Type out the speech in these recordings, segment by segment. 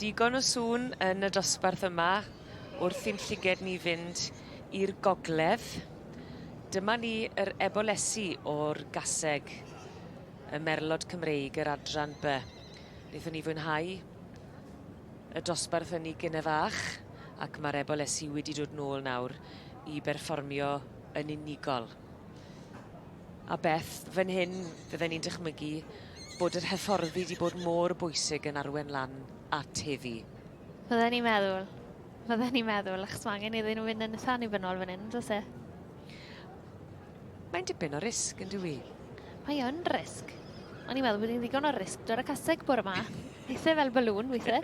Digon o sŵn yn y dosbarth yma wrth i'n llyged ni fynd i'r gogledd. Dyma ni yr Ebolesi o'r Gaseg, y Merlod Cymreig, yr adran B. Wnaethon ni fwynhau y dosbarth yn ei gynne fach, ac mae'r Ebolesi wedi dod nôl nawr i berfformio yn unigol. A beth, fan hyn, fydden ni'n dychmygu bod yr hyfforddi wedi bod mor bwysig yn arwen lan at heddi. Fydden ni'n meddwl, achos mae angen iddyn nhw fynd yn y fynol fan hyn, does e? Mae'n dipyn o risg, yn dwi? Mae yn risg. O'n i'n meddwl bod hi'n ddigon o risg dod y Gaseg bore yma. Eithaf fel balŵn, weithio.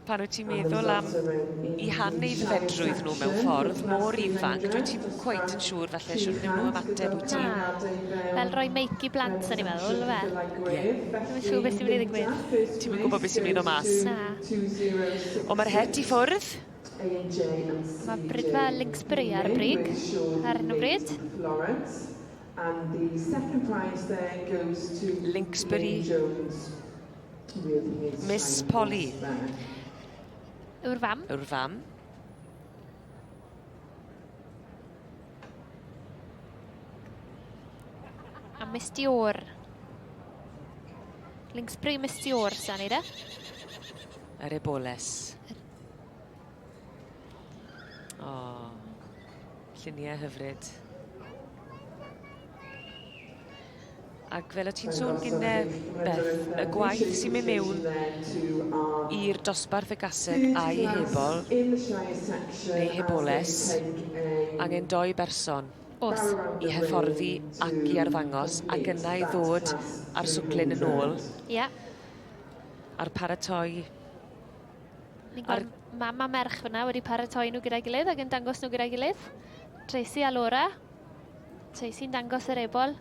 Pan wyt ti'n meddwl am i hanneud fedrwydd nhw mewn ffordd mor ifanc, dwi ti'n cweit yn siŵr falle siwr ddim nhw ymateb wyt ti. Fel rhoi meic i blant, o'n i'n meddwl, fe? Dwi'n siŵr beth sy'n mynd i ddigwydd. Ti'n mynd gwybod beth sy'n mynd o mas? Na. O, mae'r het i ffwrdd. Mae Brydfa Linksbury ar y brig, ar hyn o bryd. Linksbury. Miss Polly. Yw'r fam. Yw'r fam. A Miss Dior. Linksbury Miss Dior, sa'n ni de? Yr Eboles. O, lluniau hyfryd. Ac fel o ti'n sôn gynne, Beth, y gwaith sy'n mynd mewn i'r dosbarth y Gaseg a'i hebol, neu heboles, angen 2 berson. Os. I hyfforddi ac i arddangos, ac yna i ddod ar swclyn yn ôl. Ia. A'r paratoi. Ni'n gweld mam a merch fyna wedi paratoi nhw gyda'i gilydd ac yn dangos nhw gyda'i gilydd. Tracy a Laura. Tracy'n dangos yr ebol.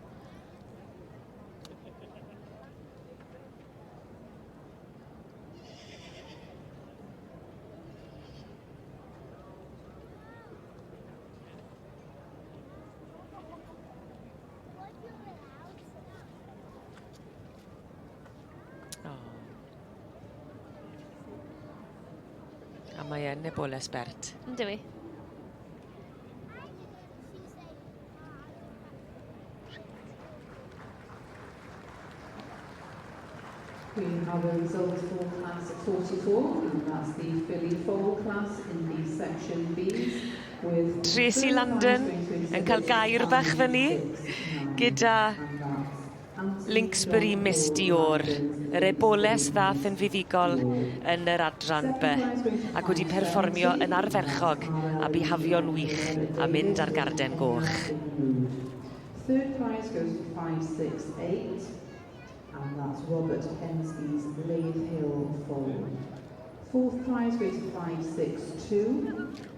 A mae yn Eboles Bert. Yndw i. We have the results for class 44, and that's the filly foal class in the section B. Tracy London yn cael gair bach fyny gyda Linksbury Miss Dior, yr Eboles ddath yn fuddigol yn yr adran B, ac wedi perfformio yn arferchog a bihafio'n wych a mynd ar garden goch. Third prize goes to 568, and that's Robert Hensley's Lathe Hill Foal. Fourth prize goes to 562.